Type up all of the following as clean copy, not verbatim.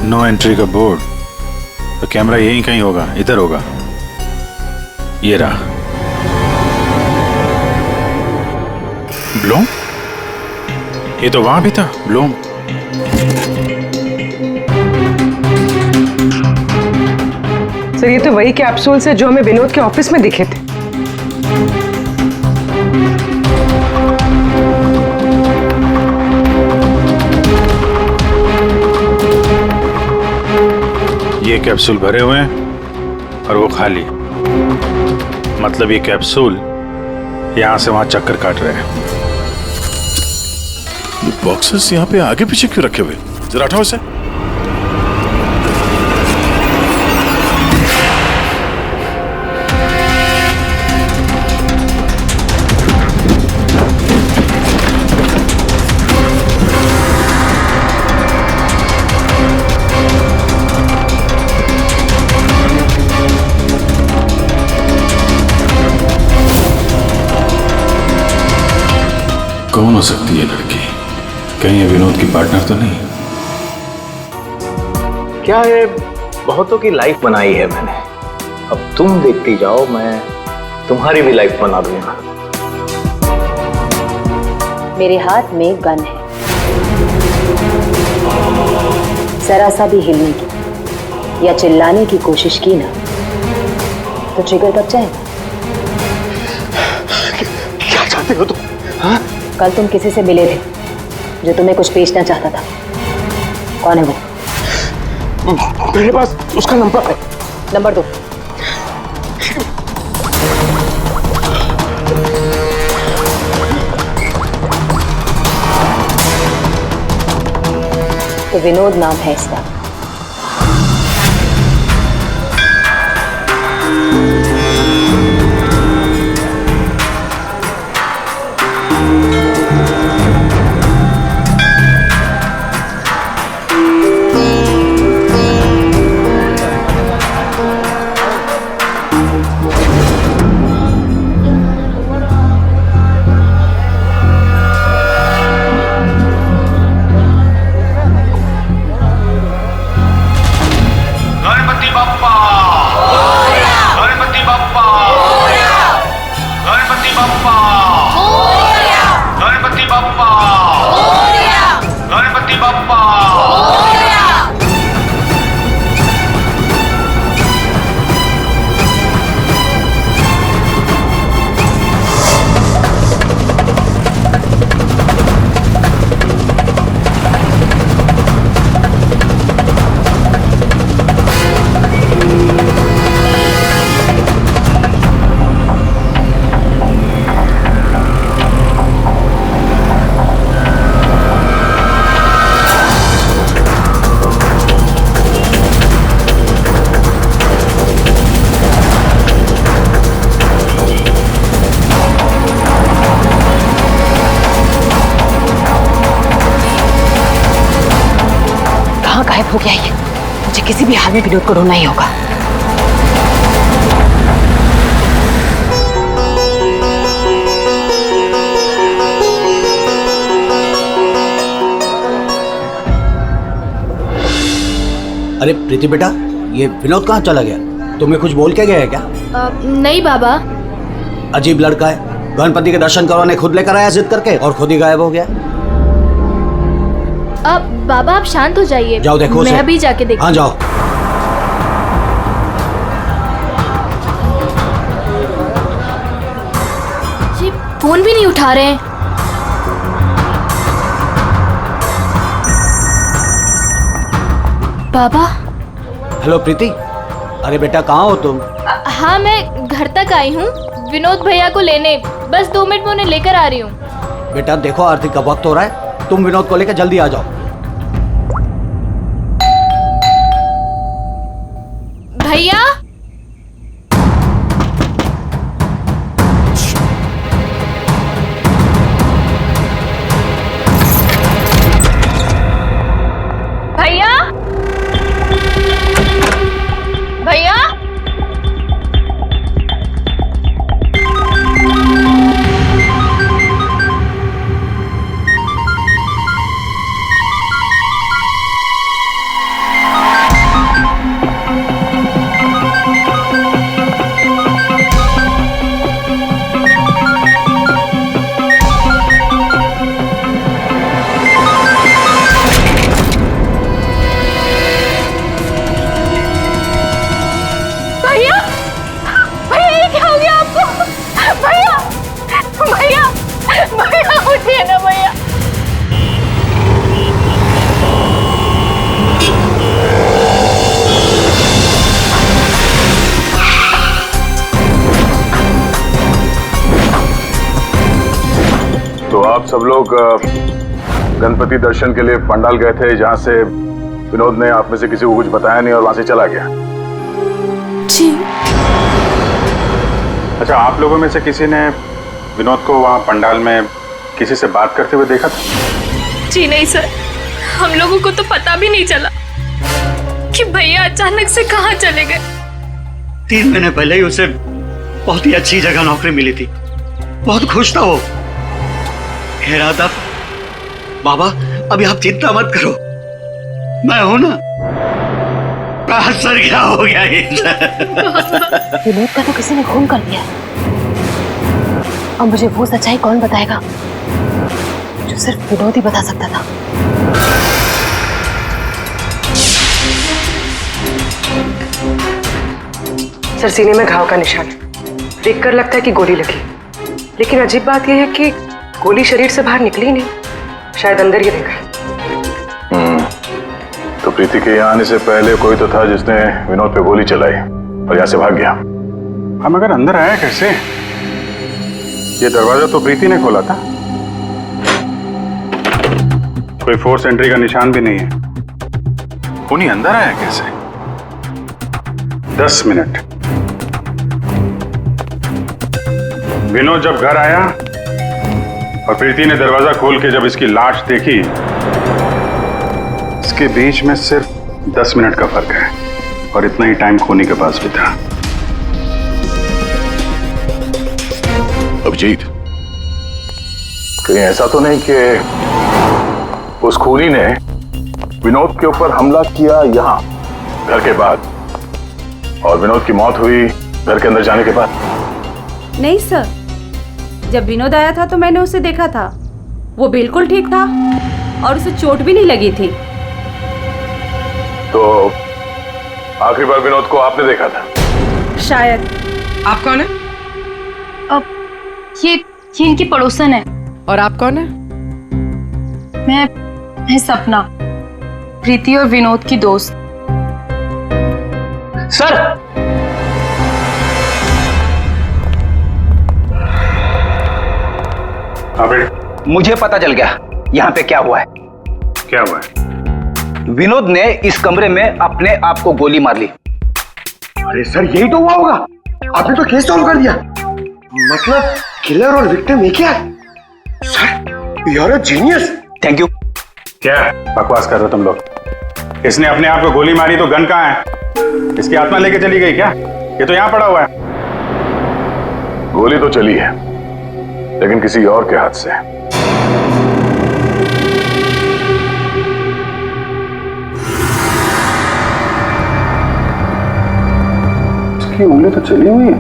No entry का board, तो camera यहीं कहीं होगा, इधर होगा। ये रहा। ब्लूम? ये तो वहां भी था ब्लूम। सर ये तो वही कैप्सूल्स है जो हमें विनोद के ऑफिस में दिखे थे। ये कैप्सूल भरे हुए हैं और वो खाली। मतलब ये कैप्सूल यहां से वहां चक्कर काट रहे हैं। ये बॉक्सेस यहाँ पे आगे पीछे क्यों रखे हुए? जरा हटाओ इसे। कौन हो सकती है लड़की? कहीं ये विनोद की पार्टनर तो नहीं? क्या है, बहुतों की लाइफ बनाई है मैंने। अब तुम देखती जाओ, मैं तुम्हारी भी लाइफ बना दूंगा। मेरे हाथ में गन है, जरा सा भी हिलने की या चिल्लाने की कोशिश की ना तो ट्रिगर दब जाएगा। क्या चाहते हो तुम? हाँ? कल तुम किसी से मिले थे जो तुम्हें कुछ बेचना चाहता था। कौन है वो? मेरे पास उसका नंबर है। नंबर दो। तो विनोद नाम है इसका। गायब हो गया ये। मुझे किसी भी हाल में विनोद को ढूंढना ही होगा। अरे प्रीति बेटा, ये विनोद कहाँ चला गया? तुम्हें कुछ बोल के गया है क्या? नहीं बाबा। अजीब लड़का है, गणपति के दर्शन करवाने खुद लेकर आया जिद करके और खुद ही गायब हो गया। अब बाबा आप शांत हो जाइए। जाओ देखो मैं अभी जाके देखती। हाँ जाओ। जी फोन भी नहीं उठा रहे हैं। बाबा। हेलो प्रीति, अरे बेटा कहाँ हो तुम? हाँ मैं घर तक आई हूँ विनोद भैया को लेने। बस 2 मिनट में उन्हें लेकर आ रही हूँ। बेटा देखो आरती का वक्त हो रहा है, तुम विनोद को लेकर जल्दी आ जाओ। भैया। भैया। भैया। सब लोग गणपति दर्शन के लिए पंडाल गए थे, जहां से विनोद ने आप में से किसी को कुछ बताया नहीं और वहां से चला गया। जी। अच्छा, आप लोगों में से किसी ने विनोद को वहाँ पंडाल में किसी से बात करते हुए देखा था? जी नहीं सर, हम लोगों को तो पता भी नहीं चला कि भैया अचानक से कहाँ चले गए। 3 महीने पहले ही उसे बहुत ही अच्छी जगह नौकरी मिली थी, बहुत खुश था वो। कह रहा था बाबा अभी आप चिंता मत करो, मैं हूं ना। सर क्या हो गया विनोद का तो किसी ने खून कर दिया, और मुझे वो सच्चाई कौन बताएगा जो सिर्फ विनोद ही बता सकता था। सर, सीने में घाव का निशान देखकर लगता है कि गोली लगी, लेकिन अजीब बात यह है कि गोली शरीर से बाहर निकली नहीं, शायद अंदर ही रह गई। तो प्रीति के यहाँ आने से पहले कोई तो था जिसने विनोद पे गोली चलाई और यहाँ से भाग गया। हम अगर अंदर आया कैसे? ये दरवाजा तो प्रीति ने खोला था, कोई फोर्स एंट्री का निशान भी नहीं है। उन्हीं अंदर आया कैसे? 10 मिनट। विनोद जब घर आया और प्रीति ने दरवाजा खोल के जब इसकी लाश देखी, इसके बीच में सिर्फ 10 मिनट का फर्क है, और इतना ही टाइम खोनी के पास भी था। अभिजीत, कहीं ऐसा तो नहीं कि उस खूनी ने विनोद के ऊपर हमला किया यहाँ घर के बाद, और विनोद की मौत हुई घर के अंदर जाने के बाद? नहीं सर, जब विनोद आया था तो मैंने उसे देखा था, वो बिल्कुल ठीक था और उसे चोट भी नहीं लगी थी। तो आखिरी बार विनोद को आपने देखा था? शायद। आप कौन है? अब ये इनकी पड़ोसन है। और आप कौन है? मैं सपना, प्रीति और विनोद की दोस्त। सर, हाँ बेटे, मुझे पता चल गया यहाँ पे क्या हुआ है। क्या हुआ है? विनोद ने इस कमरे में अपने आप को गोली मार ली। अरे सर, यही तो हुआ होगा। आपने तो केस सॉल्व कर दिया। मतलब किलर और विक्टिम एक ही है। Sir, you are a genius. Thank you. क्या बकवास कर रहे हो तुम लोग? इसने अपने आप को गोली मारी तो गन कहाँ है? इसकी आत्मा लेके चली गई क्या? ये तो यहाँ पड़ा हुआ है। गोली तो चली है, लेकिन किसी और के हाथ से। इसकी उंगली तो चली हुई है।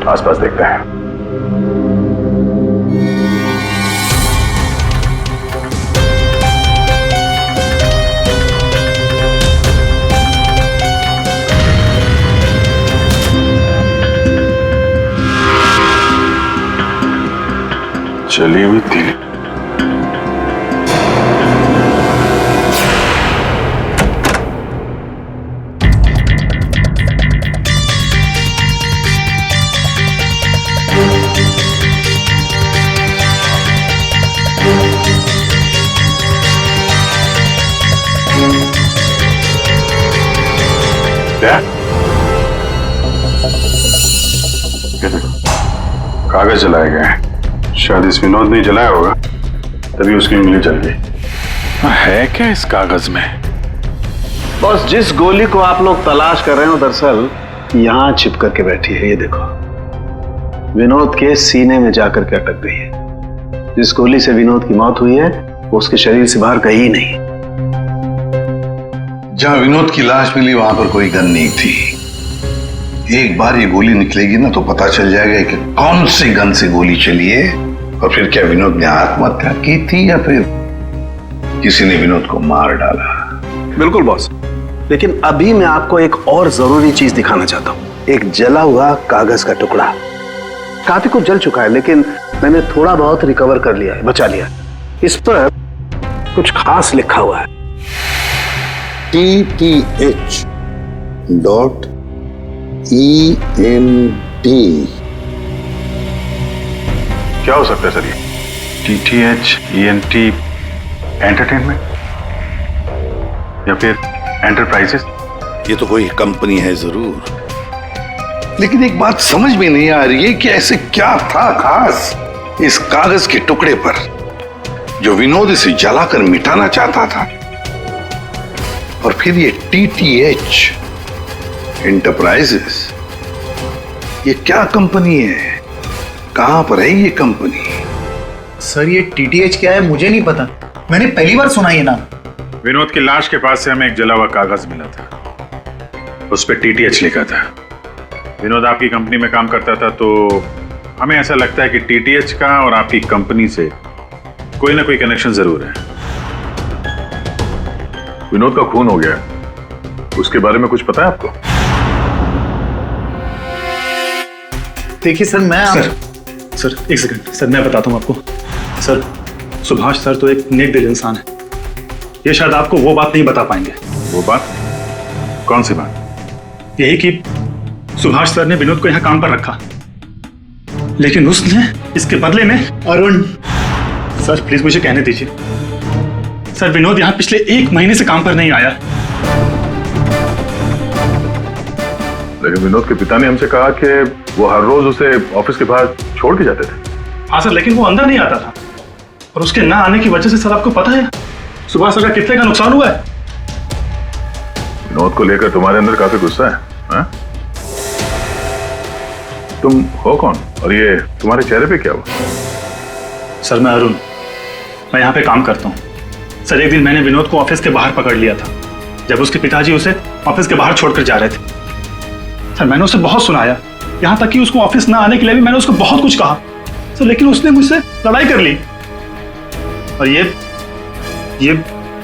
आसपास देखते हैं। चली हुई थी। क्या? ये देखो, कागज जलाए गए हैं। शायद इस विनोद ने जलाया होगा, तभी उसकी उंगली जल गई। है क्या इस कागज में? बॉस, जिस गोली को आप लोग तलाश कर रहे हो दरअसल यहाँ छिप करके बैठी है। ये देखो, विनोद के सीने में जाकर के अटक गई है। जिस गोली से विनोद की मौत हुई है वो उसके शरीर से बाहर कहीं नहीं। जहां विनोद की लाश मिली वहां पर कोई गन नहीं थी। एक बार ये गोली निकलेगी ना तो पता चल जाएगा कि कौन सी गन से गोली चली है, और फिर क्या विनोद ने आत्महत्या की थी या फिर किसी ने विनोद को मार डाला। बिल्कुल बॉस, लेकिन अभी मैं आपको एक और जरूरी चीज दिखाना चाहता हूँ। एक जला हुआ कागज का टुकड़ा। काफी कुछ जल चुका है, लेकिन मैंने थोड़ा बहुत रिकवर कर लिया है, बचा लिया। इस पर कुछ खास लिखा हुआ है। TTH.ENT। क्या हो सकता है सर ये? TTH ENT एंटरटेनमेंट या फिर एंटरप्राइजेस? ये तो कोई कंपनी है जरूर, लेकिन एक बात समझ में नहीं आ रही है कि ऐसे क्या था खास इस कागज के टुकड़े पर जो विनोद इसे जलाकर मिटाना चाहता था। और फिर ये TTH एंटरप्राइजेस, ये क्या कंपनी है? कहां पर है ये कंपनी? सर ये TTH क्या है मुझे नहीं पता, मैंने पहली बार सुना ये नाम। विनोद की लाश के पास से हमें एक जला हुआ कागज मिला था, उस पर TTH लिखा था। विनोद आपकी कंपनी में काम करता था, तो हमें ऐसा लगता है कि TTH का और आपकी कंपनी से कोई ना कोई कनेक्शन जरूर है। विनोद का खून हो गया, उसके बारे में कुछ पता है आपको? देखिए सर मैं सर एक सेकंड सर, मैं बताता हूँ आपको। सर सुभाष सर तो एक नेक दिल इंसान है, ये शायद आपको वो बात नहीं बता पाएंगे। वो बात? कौन सी बात? यही कि सुभाष सर ने विनोद को यहाँ काम पर रखा, लेकिन उसने इसके बदले में अरुण। सर प्लीज मुझे कहने दीजिए। सर विनोद यहाँ पिछले 1 महीने से काम पर नहीं आया। लेकिन विनोद के पिता ने हमसे कहा कि वो हर रोज उसे ऑफिस के बाहर छोड़ के जाते थे। हाँ सर, लेकिन वो अंदर नहीं आता था, और उसके ना आने की वजह से सर आपको पता है सुभाष सर का कितने का नुकसान हुआ है। विनोद को लेकर तुम्हारे अंदर काफी गुस्सा है, हाँ? तुम हो कौन और ये तुम्हारे चेहरे पे क्या हुआ? सर मैं अरुण, मैं यहाँ पे काम करता हूँ। सर एक दिन मैंने विनोद को ऑफिस के बाहर पकड़ लिया था, जब उसके पिताजी उसे ऑफिस के बाहर छोड़कर जा रहे थे। सर मैंने उसे बहुत सुनाया, यहाँ तक कि उसको ऑफिस ना आने के लिए भी मैंने उसको बहुत कुछ कहा सर, लेकिन उसने मुझसे लड़ाई कर ली, और ये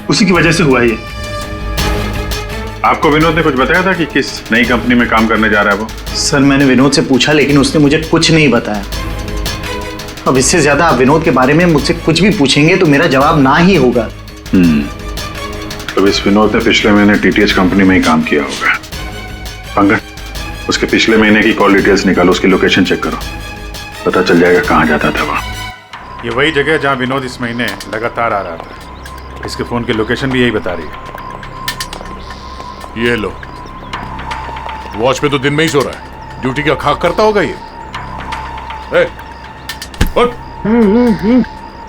उसी की वजह से हुआ है ये। आपको विनोद ने कुछ बताया था कि किस नई कंपनी में काम करने जा रहा है वो? सर मैंने विनोद से पूछा, लेकिन उसने मुझे कुछ नहीं बताया। अब इससे ज्यादा आप विनोद के बारे में मुझसे कुछ भी पूछेंगे तो मेरा जवाब ना ही होगा। तो इस विनोद ने पिछले महीने TTH कंपनी में ही काम किया होगा। पंकज, उसके पिछले महीने की कॉल डिटेल्स निकालो, उसकी लोकेशन चेक करो, पता चल जाएगा कहाँ जाता था वहाँ। ये वही जगह है जहाँ विनोद इस महीने लगातार आ रहा था। इसके फोन की लोकेशन भी यही बता रही है। ये लो, वॉच पे तो दिन में ही सो रहा है, ड्यूटी का खाक करता होगा ये। उठ,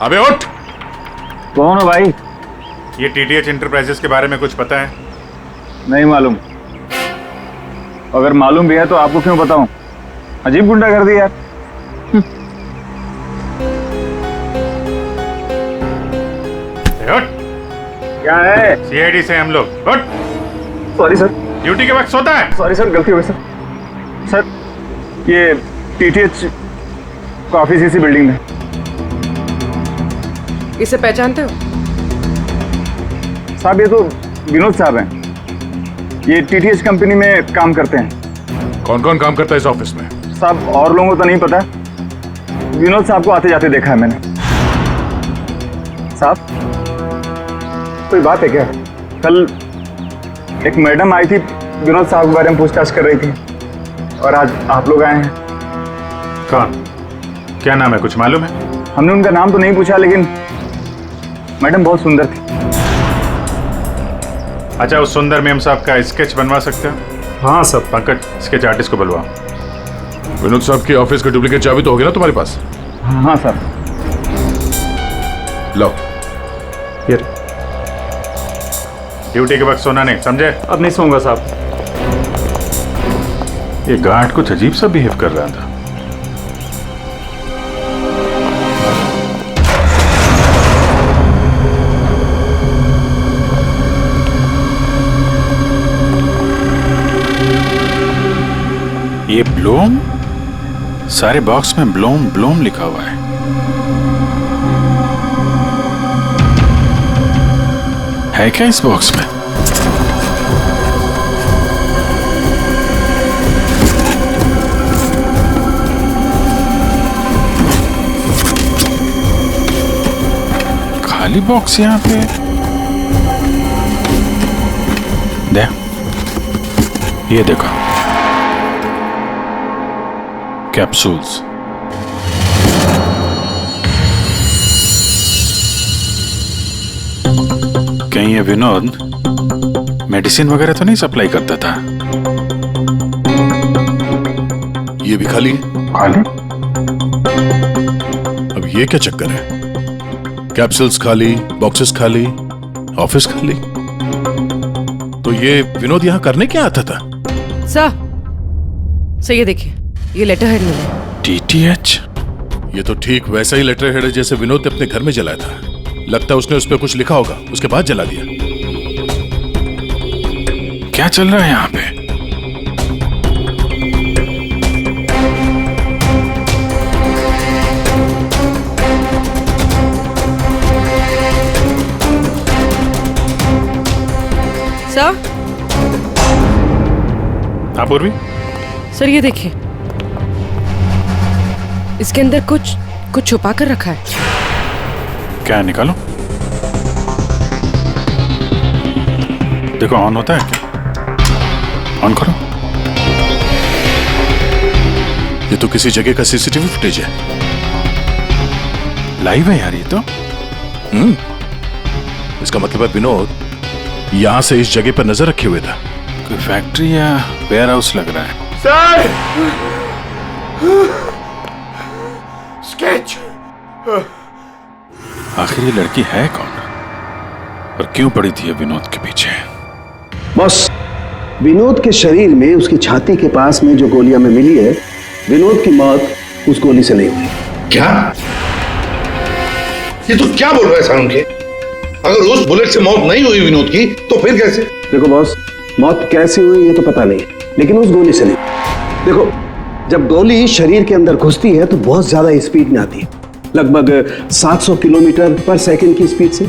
अबे उठ। कौन हो भाई? ये TTH एंटरप्राइजेस के बारे में कुछ पता है? नहीं मालूम। अगर मालूम भी है तो आपको क्यों बताऊं? अजीब गुंडा कर दिया यार। क्या है? CID से हम लोग। उठ। Sorry sir. ड्यूटी के वक्त सोता है? सॉरी सर, गलती हो गई सर। सर ये TTH का ऑफिस इसी बिल्डिंग में। इसे पहचानते हो? साहब ये तो विनोद साहब हैं, ये TTH कंपनी में काम करते हैं। कौन कौन काम करता है इस ऑफिस में? साहब और लोगों को तो नहीं पता, विनोद साहब को आते जाते देखा है मैंने। साहब कोई बात है क्या? कल एक मैडम आई थी, विनोद साहब के बारे में पूछताछ कर रही थी, और आज आप लोग आए हैं। कौन? क्या नाम है, कुछ मालूम है? हमने उनका नाम तो नहीं पूछा, लेकिन मैडम बहुत सुंदर थी। अच्छा, उस सुंदर मैम साहब का स्केच बनवा सकते हो? हाँ सर। पंकज, स्केच आर्टिस्ट को बुलवाओ। विनोद साहब की ऑफिस का डुप्लीकेट चाबी तो होगी ना तुम्हारे पास? हाँ सर। लो ये ड्यूटी के वक्त सोना नहीं, समझे? अब नहीं सोऊंगा साहब। ये गार्ड कुछ अजीब सा बिहेव कर रहा था। ये ब्लूम, सारे बॉक्स में ब्लूम ब्लूम लिखा हुआ है। है क्या इस बॉक्स में? खाली बॉक्स यहाँ पे। दे, ये देखो, कैप्सूल्स। कहीं ये विनोद मेडिसिन वगैरह तो नहीं सप्लाई करता था? ये भी खाली है। खाली? अब ये क्या चक्कर है? कैप्सूल्स खाली, बॉक्सेस खाली, ऑफिस खाली। तो ये विनोद यहां करने क्या आता था? सर ये देखिए, ये लेटर हेड मिला। टीटीएच? ये तो ठीक वैसा ही लेटर हेड है जैसे विनोद ने अपने घर में जलाया था। लगता है उसने उस पर कुछ लिखा होगा, उसके बाद जला दिया। क्या चल रहा है यहाँ पे? सर? हाँ पूर्वी? सर ये देखिए, इसके अंदर कुछ छुपा कर रखा है। क्या निकालो? देखो ऑन होता है क्या? ऑन करो। ये तो किसी जगह का सीसीटीवी फुटेज है। लाइव है यार ये तो। इसका मतलब है विनोद यहां से इस जगह पर नजर रखे हुए था। कोई फैक्ट्री या वेयर हाउस लग रहा है। सर! स्केच! आखिर ये लड़की है कौन और क्यों पड़ी थी विनोद के पीछे? बस विनोद के शरीर में उसकी छाती के पास में जो गोलियां में मिली है, विनोद की मौत उस गोली से नहीं हुई। क्या? ये तो क्या बोल रहा है सारुण के? अगर उस बुलेट से मौत नहीं हुई विनोद की तो फिर कैसे? देखो बॉस, मौत कैसे हुई ये तो पता नहीं, लेकिन उस गोली से नहीं। देखो, जब गोली शरीर के अंदर घुसती है तो बहुत ज्यादा स्पीड में आती है, लगभग 700 किलोमीटर पर सेकंड की स्पीड से,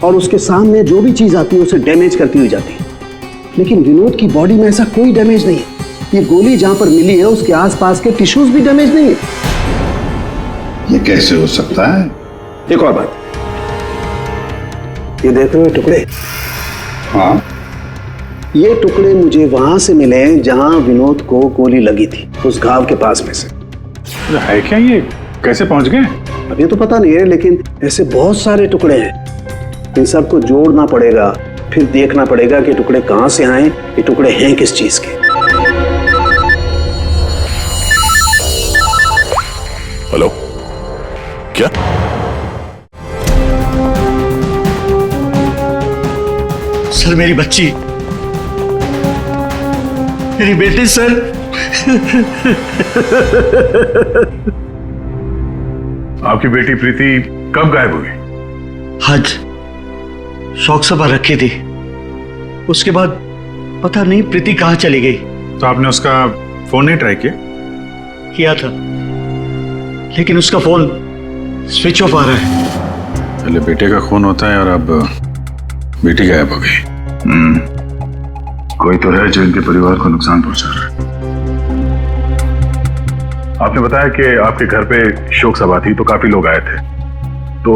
और उसके सामने जो भी चीज आती है उसे डैमेज करती हुई जाती है। लेकिन विनोद की बॉडी में ऐसा कोई डैमेज नहीं है। ये गोली जहां पर मिली है उसके आसपास के टिश्यूज भी डैमेज नहीं है। ये कैसे हो सकता है? एक और बात, ये देख रहे हो टुकड़े? हाँ, ये टुकड़े मुझे वहां से मिले जहां विनोद को गोली लगी थी, उस घाव के पास में से। है क्या ये? कैसे पहुंच गए? अब ये तो पता नहीं है, लेकिन ऐसे बहुत सारे टुकड़े हैं। इन सबको जोड़ना पड़ेगा, फिर देखना पड़ेगा कि टुकड़े कहां से आए, ये टुकड़े हैं किस चीज के। हेलो, क्या? सर मेरी बच्ची, मेरी बेटी सर। आपकी बेटी प्रीति कब गायब हुई? आज शौक सभा रखी थी, उसके बाद पता नहीं प्रीति कहाँ चली गई। तो आपने उसका फोन नहीं ट्राई किया था, लेकिन उसका फोन स्विच ऑफ आ रहा है। पहले बेटे का खून होता है और अब बेटी गायब हो गई। कोई तो है जो इनके परिवार को नुकसान पहुंचा रहा है। आपने बताया कि आपके घर पे शोक सभा थी तो काफी लोग आए थे, तो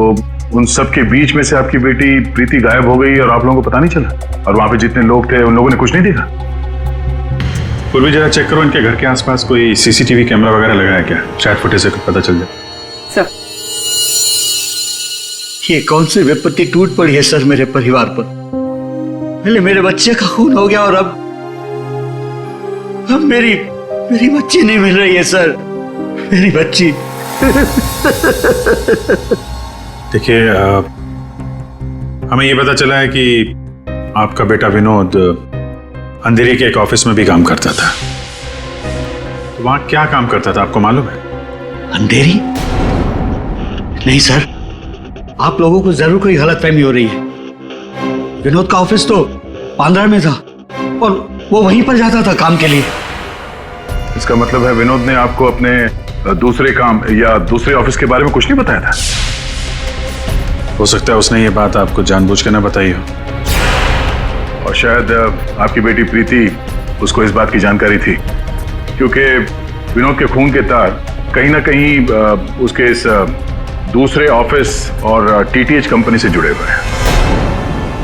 उन सब के बीच में से आपकी बेटी प्रीति गायब हो गई और आप लोगों को पता नहीं चला? और वहां पे जितने लोग थे उन लोगों ने कुछ नहीं देखा? पूर्वी जरा चेक करो इनके घर के आसपास कोई सीसीटीवी कैमरा वगैरह लगा है क्या? शायद फुटेज से पता चल जाए। सर, ये कौन सी विपत्ति टूट पड़ी है सर मेरे परिवार पर? पहले मेरे बच्चे का खून हो गया और अब मेरी बच्ची नहीं मिल रही है सर, मेरी बच्ची। देखिए, हमें ये पता चला है कि आपका बेटा विनोद अंधेरी के एक ऑफिस में भी काम करता था। तो वहां क्या काम करता था आपको मालूम है? अंधेरी? नहीं सर, आप लोगों को जरूर कोई गलतफहमी हो रही है। विनोद का ऑफिस तो बांद्रा में था और वो वहीं पर जाता था काम के लिए। इसका मतलब है विनोद ने आपको अपने दूसरे काम या दूसरे ऑफिस के बारे में कुछ नहीं बताया था? हो सकता है उसने ये बात आपको जानबूझ के ना बताई हो, और शायद आपकी बेटी प्रीति उसको इस बात की जानकारी थी, क्योंकि विनोद के खून के तार कहीं ना कहीं उसके इस दूसरे ऑफिस और टीटीएच कंपनी से जुड़े हुए हैं।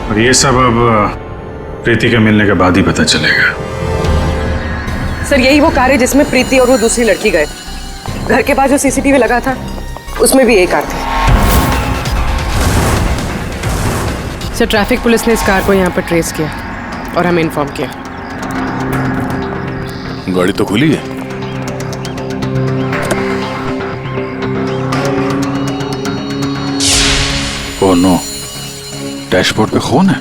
और ये सब अब प्रीति के मिलने के बाद ही पता चलेगा। सर यही वो कार है जिसमें प्रीति और वो दूसरी लड़की गए। घर के पास जो सीसीटीवी लगा था उसमें भी यही कार थी। सर ट्रैफिक पुलिस ने इस कार को यहाँ पर ट्रेस किया और हमें इन्फॉर्म किया। गाड़ी तो खुली है। ओह नो, डैशबोर्ड पे खून है।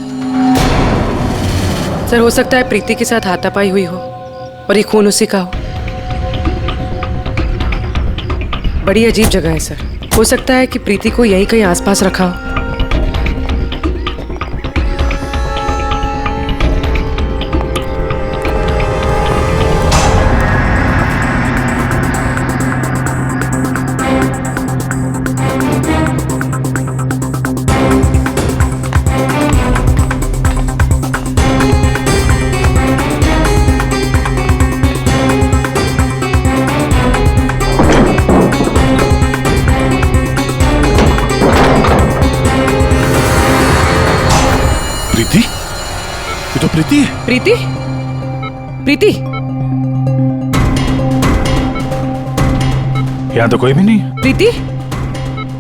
सर हो सकता है प्रीति के साथ हाथापाई हुई हो और ये खून उसी का हो। बड़ी अजीब जगह है सर, हो सकता है कि प्रीति को यहीं कहीं आसपास रखा हो। प्रीति? ये तो प्रीति है। प्रीति? प्रीति? यहाँ तो कोई भी नहीं है। प्रीति?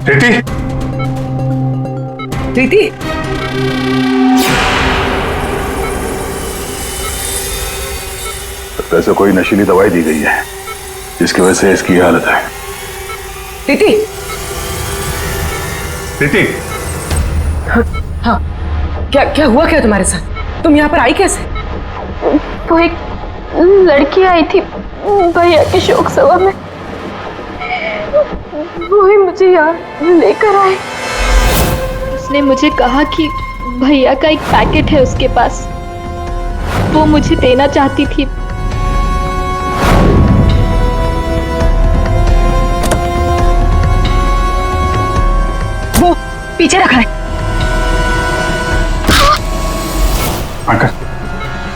प्रीति? प्रीति? वैसे कोई नशीली दवाई दी गई है जिसकी वजह से इसकी हालत है। प्रीति? प्रीति? हाँ, क्या क्या हुआ क्या तुम्हारे साथ? तुम यहाँ पर आई कैसे? वो एक लड़की आई थी भैया के शोक सभा में, वो ही मुझे यहाँ लेकर आई। उसने मुझे कहा कि भैया का एक पैकेट है उसके पास, वो मुझे देना चाहती थी। वो पीछे रखा है। अंकल,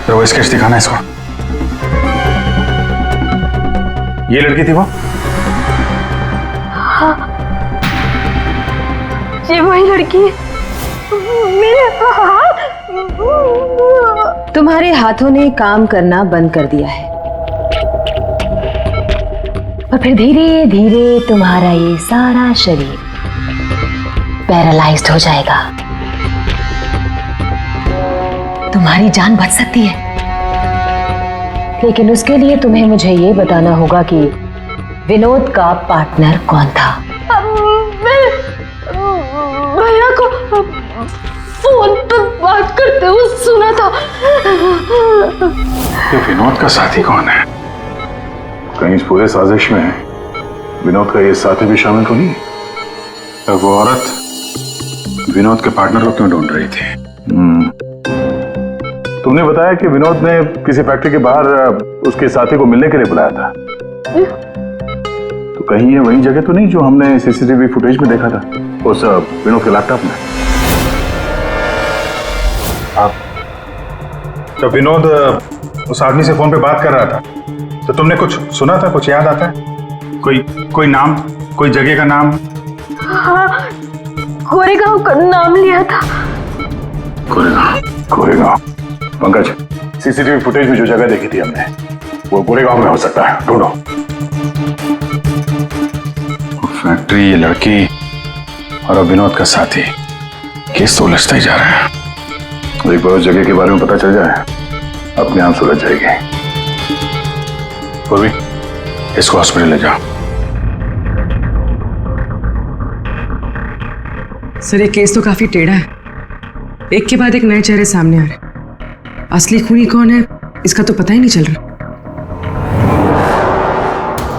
तो वो स्केच दिखाना इसको। ये लड़की थी वो? हाँ, ये वही लड़की है। मेरे तुम्हारे हाथों ने काम करना बंद कर दिया है और फिर धीरे धीरे तुम्हारा ये सारा शरीर पैरालाइज्ड हो जाएगा। तुम्हारी जान बच सकती है, लेकिन उसके लिए तुम्हें मुझे ये बताना होगा कि विनोद का पार्टनर कौन था। भैया को फोन पर बात करते हुए सुना था। ये विनोद का साथी कौन है? कहीं इस पूरे साजिश में विनोद का ये साथी भी शामिल तो नहीं? तो वो औरत विनोद के पार्टनर को क्यों ढूंढ रही थी? तुमने बताया कि विनोद ने किसी फैक्ट्री के बाहर उसके साथी को मिलने के लिए बुलाया था, तो कहीं ये वही जगह तो नहीं जो हमने सीसीटीवी फुटेज में देखा था उस विनोद के लैपटॉप में? आप तो विनोद उस आदमी से फोन पे बात कर रहा था, तो तुमने कुछ सुना था? कुछ याद आता है? कोई नाम, कोई जगह का नाम? हाँ, कोरेगांव का नाम लिया था। कोरेगांव। पंकज, सीसीटीवी फुटेज में जो जगह देखी थी हमने, वो कोरेगांव में हो सकता है, ढूंढो। फैक्ट्री, ये लड़की और अब विनोद का साथी, केस तो उलझता ही जा रहा है। एक बार उस जगह के बारे में पता चल जाए, अपने आप सुलझ जाएगी। पूर्वी, इसको हॉस्पिटल ले जाओ। सर ये केस तो काफी टेढ़ा है, एक के बाद एक नए चेहरे सामने आ रहे। असली खूनी कौन है इसका तो पता ही नहीं चल रहा।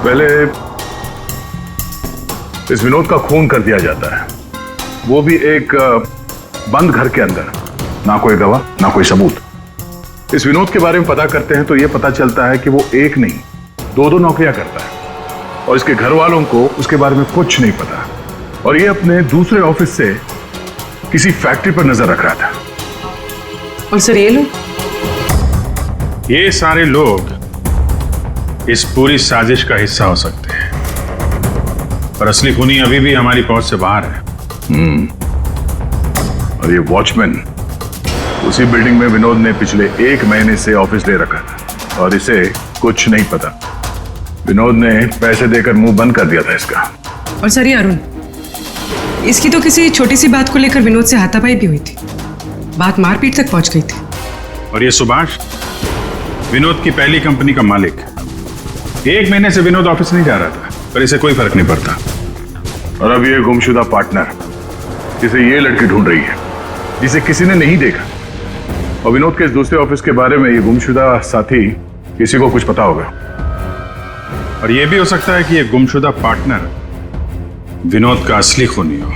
पहले इस विनोद का खून कर दिया जाता है, वो भी एक बंद घर के अंदर, ना कोई गवाह ना कोई सबूत। इस विनोद के बारे में पता करते हैं तो यह पता चलता है कि वो एक नहीं दो नौकरियां करता है और इसके घर वालों को उसके बारे में कुछ नहीं पता, और ये अपने दूसरे ऑफिस से किसी फैक्ट्री पर नजर रख रहा था। और सर ये लोग? ये सारे लोग इस पूरी साजिश का हिस्सा हो सकते हैं, पर असली खूनी अभी भी हमारी पहुंच से बाहर है। और ये वॉचमैन उसी बिल्डिंग में विनोद ने पिछले 1 महीने से ऑफिस ले रखा था और इसे कुछ नहीं पता। विनोद ने पैसे देकर मुंह बंद कर दिया था इसका। और सर ये अरुण, इसकी तो किसी छोटी सी बात को लेकर विनोद से हाथापाई भी हुई थी। बात मारपीट तक पहुंच गई थी। और ये सुभाष विनोद की पहली कंपनी का मालिक। 1 महीने से विनोद ऑफिस नहीं जा रहा था, पर इसे कोई फर्क नहीं पड़ता। और अब ये गुमशुदा पार्टनर जिसे ये लड़की ढूंढ रही है, जिसे किसी ने नहीं देखा, और विनोद के इस दूसरे ऑफिस के बारे में ये गुमशुदा साथी किसी को कुछ पता होगा। और ये भी हो सकता है कि ये गुमशुदा पार्टनर विनोद का असली खूनी हो।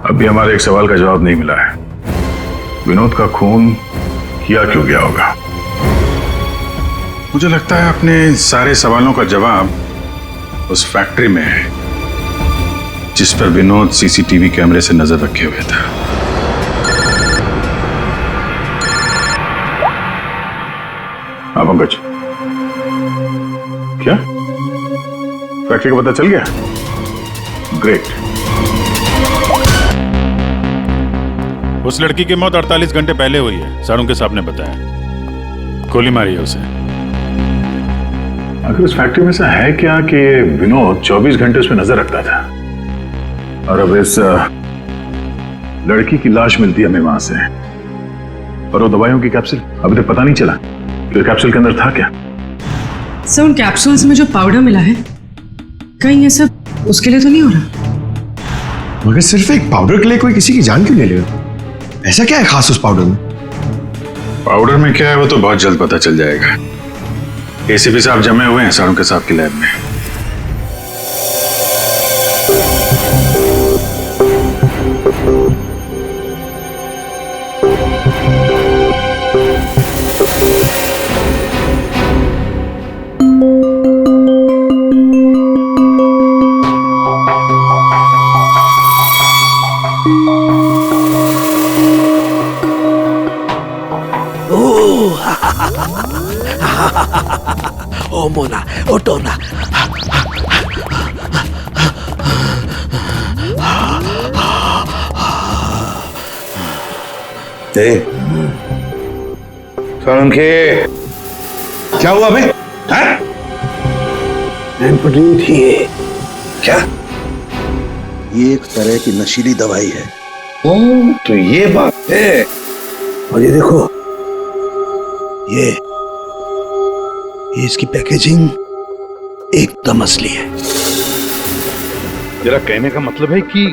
अभी हमारे एक सवाल का जवाब नहीं मिला है, विनोद का खून किया क्यों गया होगा? मुझे लगता है अपने सारे सवालों का जवाब उस फैक्ट्री में है जिस पर विनोद सीसीटीवी कैमरे से नजर रखे हुए था। हाँ पंकज, क्या फैक्ट्री का पता चल गया? ग्रेट। उस लड़की की मौत 48 घंटे पहले हुई है, सारुंके साहब ने बताया। गोली मारी है उसे। आखिर उस फैक्ट्री में से है क्या कि विनोद 24 घंटे उस पर नजर रखता था, और अब इस लड़की की लाश मिलती है हमें वहां से, और वो दवाइयों की कैप्सूल अभी तक पता नहीं चला कि कैप्सूल के अंदर था क्या। सर, उन कैप्सूल्स में जो पाउडर मिला है, कहीं ये सब उसके लिए तो नहीं हो रहा? मगर सिर्फ एक पाउडर के लिए कोई किसी की जान क्यों ले लेगा? ऐसा क्या है खास उस पाउडर में? पाउडर में क्या है वो तो बहुत जल्द पता चल जाएगा। एसीपी साहब जमे हुए हैं सारुंके साहब की लैब में। ओ मोना, ओ टोना। सारुंके, क्या हुआ बे? थी ये। क्या? ये एक तरह की नशीली दवाई है। ओ, तो ये बात है। और ये देखो, ये इसकी पैकेजिंग एकदम असली है। तेरा कहने का मतलब है कि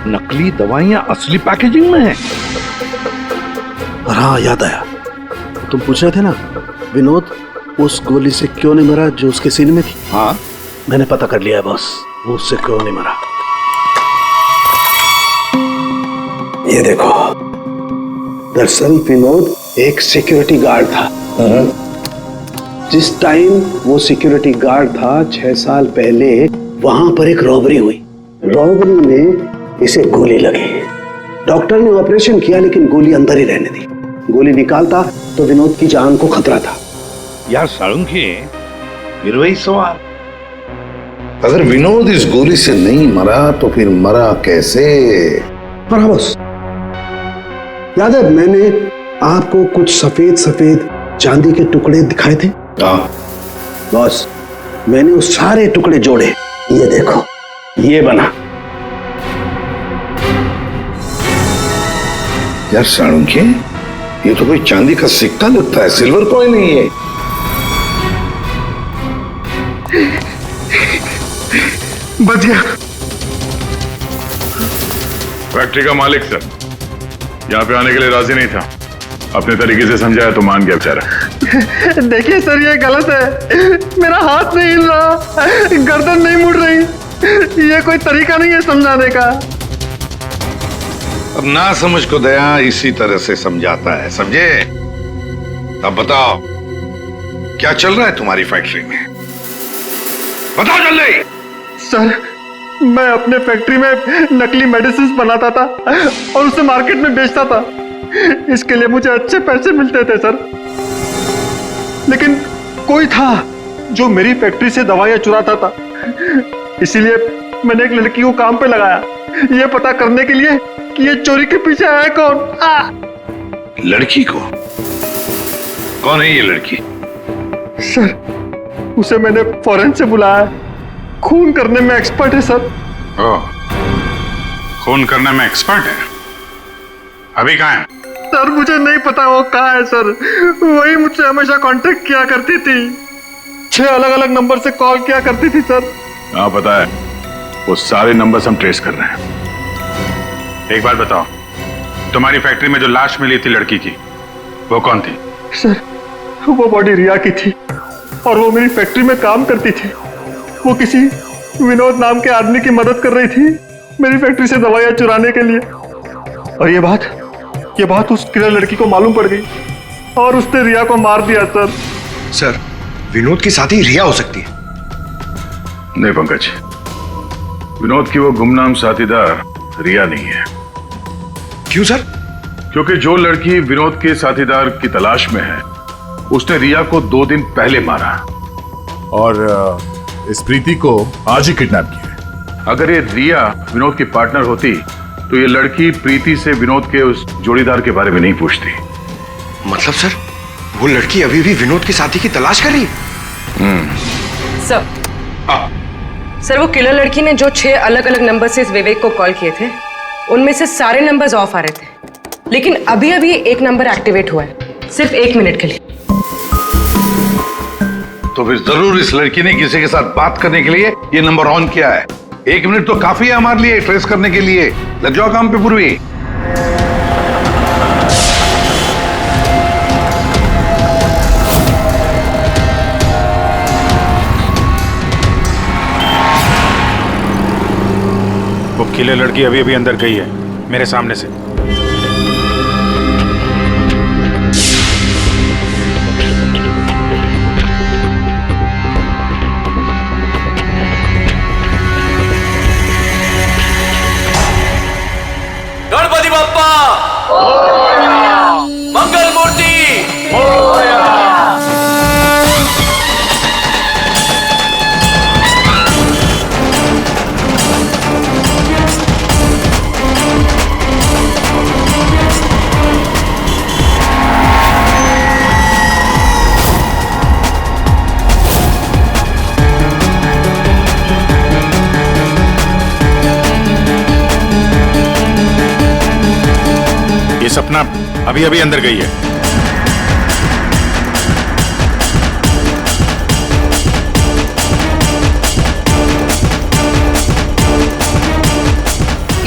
नकली दवाइयां असली पैकेजिंग में है? और हाँ, याद आया, तुम पूछ रहे थे ना विनोद उस गोली से क्यों नहीं मरा जो उसके सीने में थी। हाँ, मैंने पता कर लिया है बॉस, वो उससे क्यों नहीं मरा। ये देखो, दरअसल विनोद एक सिक्योरिटी गार्ड था। जिस टाइम वो सिक्योरिटी गार्ड था 6 साल पहले, वहां पर एक रॉबरी हुई। रॉबरी में इसे गोली लगी। डॉक्टर ने ऑपरेशन किया लेकिन गोली अंदर ही रहने दी। गोली निकालता तो विनोद की जान को खतरा था। यार सारुंके, फिर वही सवाल, अगर विनोद इस गोली से नहीं मरा तो फिर मरा कैसे? पर बस याद है, मैंने आपको कुछ सफेद सफेद चांदी के टुकड़े दिखाए थे। बॉस, मैंने उस सारे टुकड़े जोड़े, ये देखो, ये बना। यार सारुंके, ये तो कोई चांदी का सिक्का लगता है, सिल्वर कॉइन नहीं है। बच गया। फैक्ट्री का मालिक सर यहाँ पे आने के लिए राजी नहीं था। अपने तरीके से समझाया तो मान गया बेचारा। देखिए सर, ये गलत है। मेरा हाथ नहीं हिल रहा, गर्दन नहीं मुड़ रही। ये कोई तरीका नहीं है समझाने का। अब ना समझ को दया इसी तरह से समझाता है, समझे? अब बताओ, क्या चल रहा है तुम्हारी फैक्ट्री में? बताओ जल्दी। सर, मैं अपने फैक्ट्री में नकली मेडिसिन बनाता था और उसे मार्केट में बेचता था। इसके लिए मुझे अच्छे पैसे मिलते थे सर। लेकिन कोई था जो मेरी फैक्ट्री से दवाइयां चुराता था। इसीलिए मैंने एक लड़की को काम पे लगाया, ये पता करने के लिए कि ये चोरी के पीछे है कौन। लड़की को? कौन है ये लड़की? सर, उसे मैंने फॉरेन से बुलाया। खून करने में एक्सपर्ट है सर। खून करने में एक्सपर्ट है? अभी कहाँ है? सर मुझे नहीं पता वो कहाँ है सर। वही मुझसे हमेशा कांटेक्ट किया करती थी, 6 अलग अलग नंबर से कॉल किया करती थी सर। हाँ पता है, वो सारे नंबर्स हम ट्रेस कर रहे हैं। एक बात बताओ, तुम्हारी फैक्ट्री में जो लाश मिली थी लड़की की, वो कौन थी? सर वो बॉडी रिया की थी और वो मेरी फैक्ट्री में काम करती थी। वो किसी विनोद नाम के आदमी की मदद कर रही थी मेरी फैक्ट्री से दवाइयां चुराने के लिए। और ये बात उस किलर लड़की को मालूम पड़ गई और उसने रिया को मार दिया सर। सर विनोद की साथी रिया हो सकती है। नहीं पंकज, विनोद की वो गुमनाम साथीदार रिया नहीं है। क्यों सर? क्योंकि जो लड़की विनोद के साथीदार की तलाश में है, उसने रिया को 2 दिन पहले मारा और इस प्रीति को आज ही किडनैप किया। अगर ये रिया विनोद की पार्टनर होती तो ये लड़की प्रीति से विनोद के उस जोड़ीदार के बारे में नहीं पूछती। मतलब सर वो लड़की अभी भी विनोद के साथी की तलाश कर रही है? सर वो किलर लड़की ने जो 6 अलग अलग नंबर से इस विवेक को कॉल किए थे, उनमें से सारे नंबर्स ऑफ आ रहे थे, लेकिन अभी अभी एक नंबर एक्टिवेट हुआ है, सिर्फ 1 मिनट के लिए। तो फिर जरूर इस लड़की ने किसी के साथ बात करने के लिए ये नंबर ऑन किया है। 1 मिनट तो काफी है हमारे लिए ट्रेस करने के लिए। लग जाओ काम पे पूर्वी। वो किले लड़की अभी अभी अंदर गई है मेरे सामने से। गणपति बप्पा मंगल मूर्ति ये सपना अभी अभी अंदर गई है।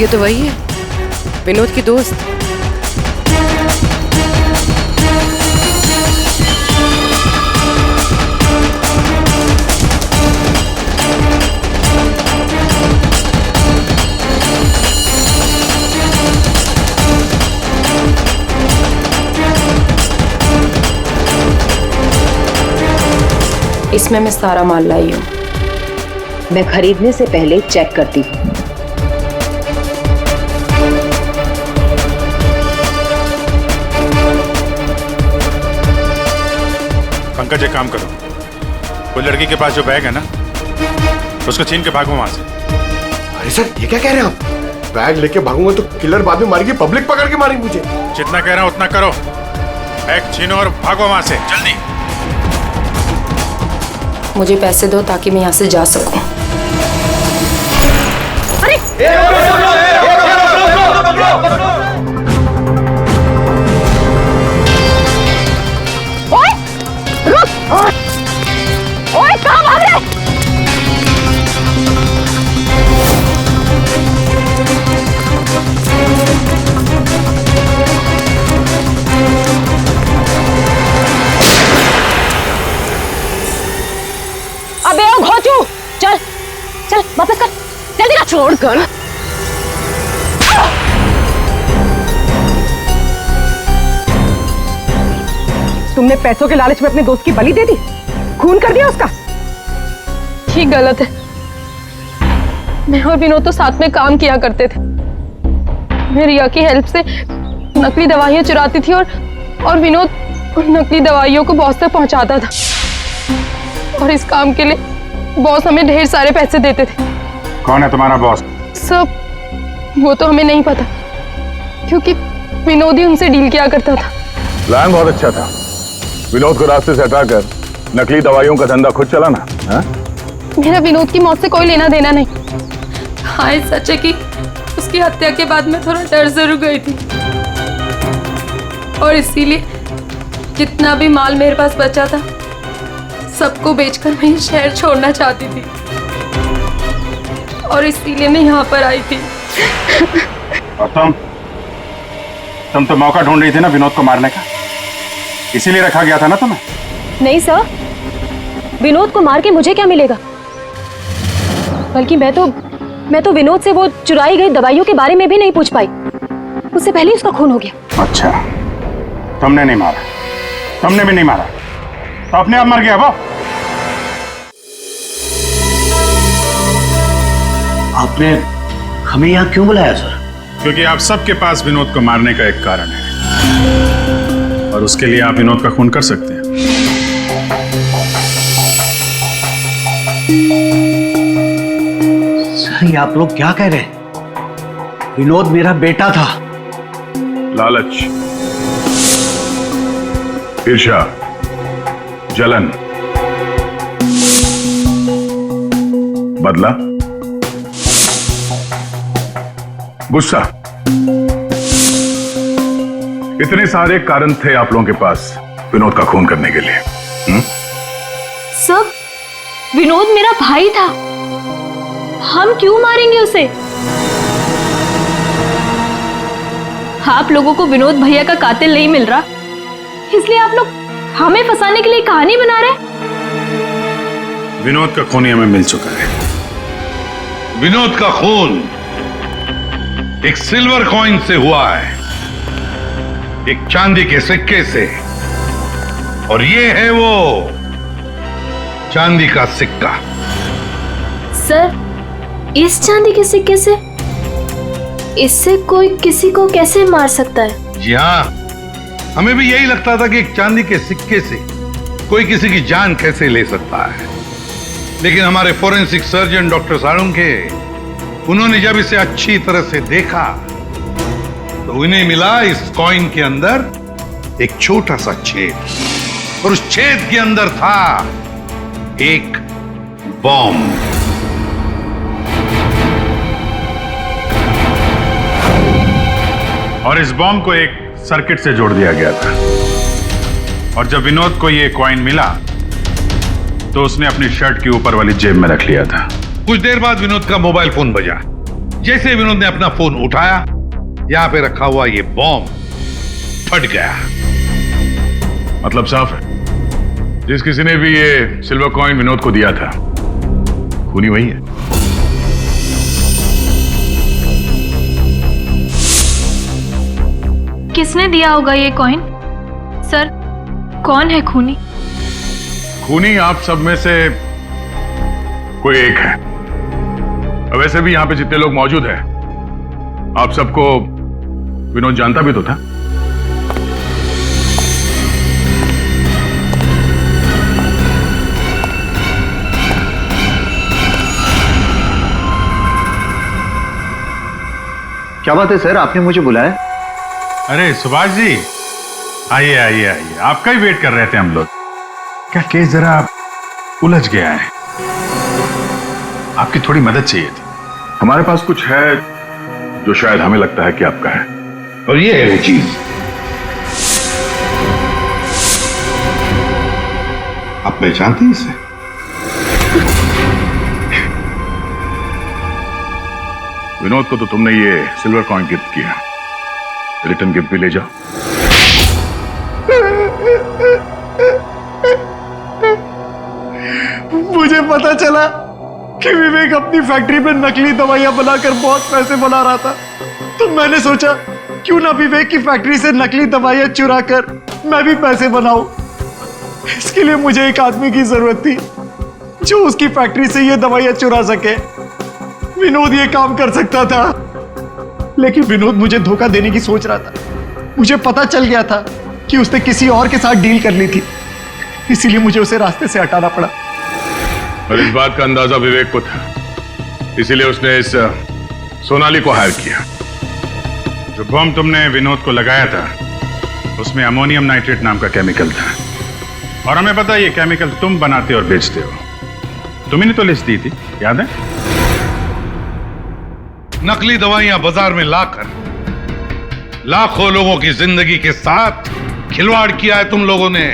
ये तो वही है, विनोद की दोस्त। इसमें मैं सारा माल लाई हूँ। मैं खरीदने से पहले चेक करती हूँ। पंकज एक काम करो, वो लड़की के पास जो बैग है ना, उसको छीन के भागो वहां से। अरे सर ये क्या कह रहे हैं आप? बैग लेके भागूंगा तो किलर बाद में मारेगी, पब्लिक पकड़ के मारेगी मुझे। जितना कह रहा हूं उतना करो, बैग छीनो और भागो वहां से जल्दी। मुझे पैसे दो ताकि मैं यहाँ से जा सकूं। ओए, रुक! ओए, कहाँ भाग रहे? अबे ओ घोचू, चल चल वापस कर, जल्दी कर। छोड़ कर। तुमने पैसों के लालच में अपने दोस्त की बलि दे दी, खून कर दिया उसका। ये गलत है। मैं और विनोद तो साथ में काम किया करते थे। मैं रिया की हेल्प से नकली दवाइयां चुराती थी और विनोद उन नकली दवाइयों को बॉस तक पहुंचाता था। और इस काम के लिए बॉस हमें ढेर सारे पैसे देते थे। कौन है तुम्हारा बॉस? सब वो तो हमें नहीं पता, क्योंकि विनोद ही उनसे डील किया करता था। प्लान बहुत अच्छा था। विनोद को रास्ते से हटाकर नकली दवाइयों का धंधा खुद चलाना। हाँ? मेरा विनोद की मौत से कोई लेना देना नहीं। हाँ सच है कि उसकी हत्या के बाद मैं थोड़ा डर जरूर गई थी, और इसीलिए जितना भी माल मेरे पास बचा था सबको बेचकर मैं ये शहर छोड़ना चाहती थी और इसीलिए मैं यहाँ पर आई थी। और तुम तो मौका ढूंढ रही थी ना विनोद को मारने का, इसीलिए रखा गया था ना तुम्हें? नहीं सर, विनोद को मार के मुझे क्या मिलेगा? बल्कि मैं तो विनोद से वो चुराई गई दवाइयों के बारे में भी नहीं पूछ पाई, उससे पहले उसका खून हो गया। अच्छा, तुमने नहीं मारा, तुमने भी नहीं मारा, तो अपने आप मर गया वो। आपने हमें यहाँ क्यों बुलाया सर? क्योंकि आप सबके पास विनोद को मारने का एक कारण है और उसके लिए आप विनोद का खून कर सकते हैं। सर ये आप लोग क्या कह रहे हैं? विनोद मेरा बेटा था। लालच, ईर्ष्या, जलन, बदला, गुस्सा, इतने सारे कारण थे आप लोगों के पास विनोद का खून करने के लिए। सब विनोद मेरा भाई था, हम क्यों मारेंगे उसे? आप लोगों को विनोद भैया का कातिल नहीं मिल रहा, इसलिए आप लोग हमें फंसाने के लिए कहानी बना रहे हैं। विनोद का खून हमें मिल चुका है। विनोद का खून एक सिल्वर कॉइन से हुआ है, एक चांदी के सिक्के से, और ये है वो चांदी का सिक्का। सर, इस चांदी के सिक्के से? इससे कोई किसी को कैसे मार सकता है? जी हाँ, हमें भी यही लगता था कि एक चांदी के सिक्के से कोई किसी की जान कैसे ले सकता है, लेकिन हमारे फोरेंसिक सर्जन डॉक्टर साळुंखे, उन्होंने जब इसे अच्छी तरह से देखा तो उन्हें मिला इस कॉइन के अंदर एक छोटा सा छेद, और उस छेद के अंदर था एक बॉम्ब। और इस बॉम्ब को एक सर्किट से जोड़ दिया गया था, और जब विनोद को ये कॉइन मिला तो उसने अपनी शर्ट के ऊपर वाली जेब में रख लिया था। कुछ देर बाद विनोद का मोबाइल फोन बजा। जैसे विनोद ने अपना फोन उठाया, यहां पे रखा हुआ ये बॉम्ब फट गया। मतलब साफ है, जिस किसी ने भी ये सिल्वर कॉइन विनोद को दिया था, खूनी वही है। किसने दिया होगा ये कॉइन? सर, कौन है खूनी? खूनी आप सब में से कोई एक है। वैसे भी यहां पे जितने लोग मौजूद हैं, आप सबको विनोद जानता भी तो था। क्या बात है सर, आपने मुझे बुलाया? अरे सुभाष जी, आइए आइए आइए, आपका ही वेट कर रहे थे हम लोग। क्या केस जरा उलझ गया है, आपकी थोड़ी मदद चाहिए थी। हमारे पास कुछ है जो शायद हमें लगता है कि आपका है, और ये है वो चीज। आप पहचानते हैं इसे? विनोद को तो तुमने ये सिल्वर कॉइन गिफ्ट किया, रिटर्न गिफ्ट भी ले जाओ। मुझे पता चला कि विवेक अपनी फैक्ट्री में नकली दवाइयां बनाकर बहुत पैसे बना रहा था, तो मैंने सोचा क्यों ना विवेक की फैक्ट्री से नकली दवाइयां चुरा कर मैं भी पैसे बनाऊं। इसके लिए मुझे एक आदमी की जरूरत थी जो उसकी फैक्ट्री से ये दवाइयां चुरा सके। विनोद ये काम कर सकता था, लेकिन विनोद मुझे धोखा देने की सोच रहा था। मुझे पता चल गया था कि उसने किसी और के साथ डील कर ली थी, इसीलिए मुझे उसे रास्ते से हटाना पड़ा। और इस बात का अंदाजा विवेक को था, इसीलिए उसने इस सोनाली को हायर किया। जो बम तुमने विनोद को लगाया था, उसमें अमोनियम नाइट्रेट नाम का केमिकल था, और हमें पता है ये केमिकल तुम बनाते और बेचते हो। तुम्ही ने तो लिस्ट दी थी, याद है? नकली दवाइयां बाजार में लाकर लाखों लोगों की जिंदगी के साथ खिलवाड़ किया है तुम लोगों ने।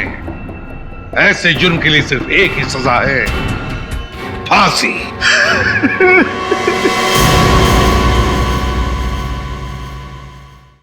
ऐसे जुर्म के लिए सिर्फ एक ही सजा है, फांसी।